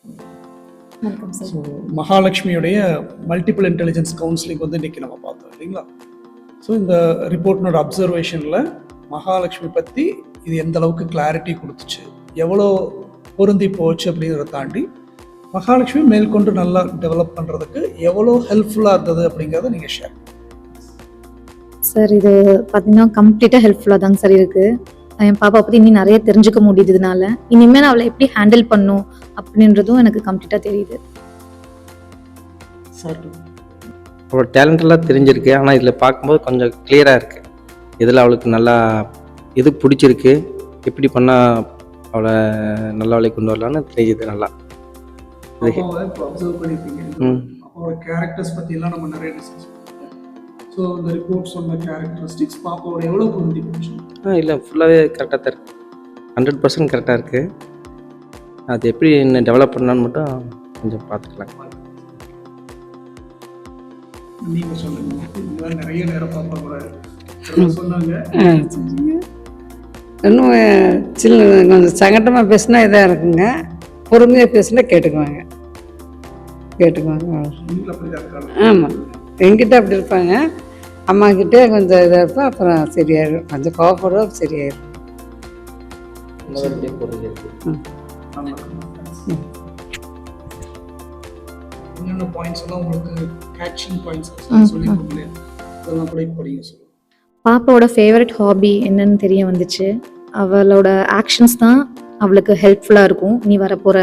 வணக்கம் sir. So மகாலட்சுமியுடைய multiple intelligence counselling வந்து இன்றைக்கி நம்ம பார்த்தோம் இல்லைங்களா. ஸோ இந்த ரிப்போர்ட்னோட அப்சர்வேஷனில் மகாலட்சுமி பற்றி இது எந்த அளவுக்கு கிளாரிட்டி கொடுத்துச்சு, எவ்வளோ பொருந்தி போச்சு அப்படிங்கிறத தாண்டி மகாலட்சுமி மேற்கொண்டு நல்லா டெவலப் பண்ணுறதுக்கு எவ்வளோ ஹெல்ப்ஃபுல்லாக இருந்தது அப்படிங்கிறத நீங்கள் ஷேர் சார். இது பார்த்தீங்கன்னா கம்ப்ளீட்டாக ஹெல்ப்ஃபுல்லாக தாங்க சார் இருக்குது. என் பாப்பா பற்றி இன்னும் நிறைய தெரிஞ்சுக்க முடியுதுனால இனிமேல் அவளை எப்படி ஹேண்டில் பண்ணும் அப்படின்றதும் எனக்கு கம்ப்ளீட்டாக தெரியுது சார். அவளோட டேலண்டெல்லாம் தெரிஞ்சிருக்கு. ஆனால் இதில் பார்க்கும்போது கொஞ்சம் கிளியராக இருக்குது. இதில் அவளுக்கு நல்லா எது பிடிச்சிருக்கு, எப்படி பண்ணால் அவளை நல்ல வேலைக்கு கொண்டு வரலான்னு தெரியுது. நல்லா இப்போ அப்சர்வ் பண்ணியிருப்பீங்க. அவரோட கேரக்டர்ஸ் பற்றியெல்லாம் நம்ம நிறைய டிஸ்கஸ் பண்ணுவோம். ஸோ இந்த ரிப்போர்ட் சொன்ன கேரக்டரிஸ்டிக்ஸ் பாப்பாவோட எவ்வளோ பொருந்தி போச்சு? இல்லை, ஃபுல்லாகவே கரெக்டாக தான் இருக்குது. 100% கரெக்டாக இருக்குது. அது எப்படி இன்னும் டெவலப் பண்ணலான்னு மட்டும் கொஞ்சம் பார்த்துக்கலாம். நீங்கள் சொல்லுங்கள். இதெல்லாம் நிறைய நேரம் பாப்பா கூட சொன்னாங்க. இன்னும் சின்ன கொஞ்சம் சங்கட்டமாக பேசினா இதாக இருக்குங்க, பொறுமையாக பேசினா கேட்டுக்குவாங்க. ஆமாம், என்கிட்ட அப்படி இருப்பாங்க. அம்மாக்கிட்டே கொஞ்சம் இதாக இருப்பேன், அப்புறம் சரியாயிடும். கொஞ்சம் கோவப்படுவோம், சரியாயிடும். என்னென்ன பாயிண்ட்ஸ் எல்லாம் உங்களுக்கு கேட்சிங் பாயிண்ட்ஸ் சொல்லி கொடுக்கல, அதெல்லாம் கூட படிங்க சொல்லுங்கள். பாப்பாவோட ஃபேவரட் ஹாபி என்னன்னு தெரிய வந்துச்சு. அவளோட ஆக்ஷன்ஸ் தான் அவளுக்கு ஹெல்ப்ஃபுல்லாக இருக்கும் நீ வரப்போகிற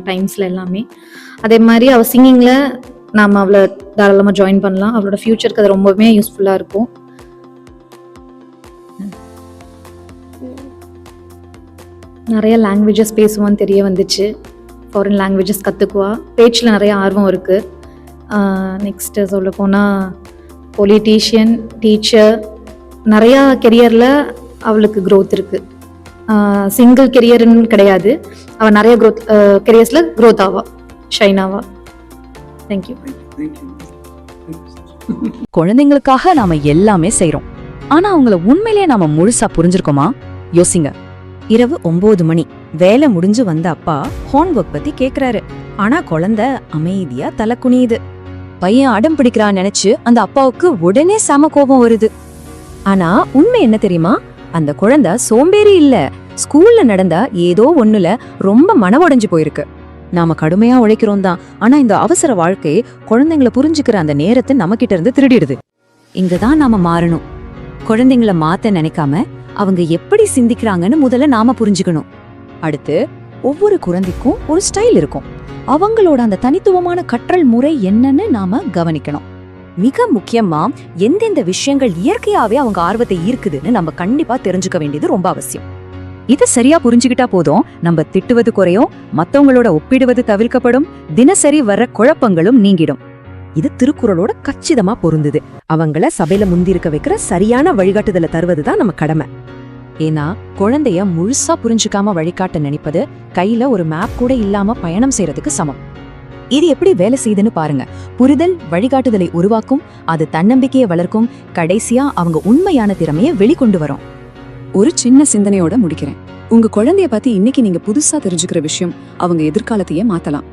டைம்ஸில் எல்லாமே. அதே மாதிரி அவள் சிங்கிங்கில் நாம் அவளை தாராளமாக ஜாயின் பண்ணலாம். அவளோட ஃப்யூச்சருக்கு அது ரொம்பவுமே யூஸ்ஃபுல்லாக இருக்கும். நிறைய லாங்குவேஜஸ் பேசுவான்னு தெரிய வந்துச்சு. ஃபாரின் லாங்குவேஜஸ் கற்றுக்குவா. பேச்சில் நிறைய ஆர்வம் இருக்குது. நெக்ஸ்ட்டு சொல்ல போனால் பொலிட்டீஷியன், டீச்சர், நிறையா கெரியரில் அவளுக்கு க்ரோத் இருக்குது. சிங்கிள் கெரியர்னு கிடையாது, அவள் நிறைய கெரியர்ஸில் க்ரோத் ஆவா, ஷைன் ஆவா. தேங்க்யூ. குழந்தைங்களுக்காக நாம எல்லாமே செய்றோம். ஆனா அவங்கள உண்மையிலேயே நாம முழுசா புரிஞ்சிருக்கோமா? யோசிங்க. இரவு 9 மணி வேலை முடிஞ்சு வந்த அப்பா ஹோம்வொர்க் பத்தி கேக்குறாரு. ஆனா குழந்தை அமைதியா தலை குனியுது. பையன் அடம் பிடிக்கிறான்னு நினைச்சு அந்த அப்பாவுக்கு உடனே செம கோபம் வருது. ஆனா உண்மை என்ன தெரியுமா? அந்த குழந்தை சோம்பேறி இல்ல, ஸ்கூல்ல நடந்தா ஏதோ ஒண்ணுல ரொம்ப மன உடைஞ்சு போயிருக்கு. நாம கடுமையா உழைக்கிறோம் தான், ஆனா இந்த அவசர வாழ்க்கை குழந்தைங்களை புரிஞ்சுக்கிற அந்த நேரத்தை நம்ம கிட்ட இருந்து திருடிடுது. இங்கதான் நாம மாறணும். குழந்தைங்கள மாத்த நினைக்காம அவங்க எப்படி சிந்திக்கிறாங்கன்னு முதல்ல நாம புரிஞ்சுக்கணும். அடுத்து ஒவ்வொரு குழந்தைக்கும் ஒரு ஸ்டைல் இருக்கும். அவங்களோட அந்த தனித்துவமான கற்றல் முறை என்னன்னு நாம கவனிக்கணும். மிக முக்கியமா எந்தெந்த விஷயங்கள் இயற்கையாவே அவங்க ஆர்வத்தை ஈர்க்குதுன்னு நம்ம கண்டிப்பா தெரிஞ்சுக்க வேண்டியது ரொம்ப அவசியம். இது சரியா புரிஞ்சுக்கிட்டா போதும், நம்ம திட்டுவது குறையும், மத்தவங்களோட ஒப்பிடுவது தவிர்க்கப்படும், தினசரி வர்ற குழப்பங்களும் நீங்கிடும். இது திருக்குறளோட கச்சிதமா பொருந்துது. அவங்கள சபையில முந்திருக்க வைக்கிற சரியான வழிகாட்டுதலை தருவதுதான் நம்ம கடமை. ஏன்னா குழந்தைய முழுசா புரிஞ்சுக்காம வழிகாட்ட நினைப்பது கையில ஒரு மேப் கூட இல்லாம பயணம் செய்யறதுக்கு சமம். இது எப்படி வேலை செய்யுதுன்னு பாருங்க. புரிதல் வழிகாட்டுதலை உருவாக்கும், அது தன்னம்பிக்கையை வளர்க்கும், கடைசியா அவங்க உண்மையான திறமையை வெளிக்கொண்டு வரும். ஒரு சின்ன சிந்தனையோட முடிக்கிறேன். உங்க குழந்தைய பத்தி இன்னைக்கு நீங்க புதுசா தெரிஞ்சுக்கிற விஷயம் அவங்க எதிர்காலத்தையே மாத்தலாம்.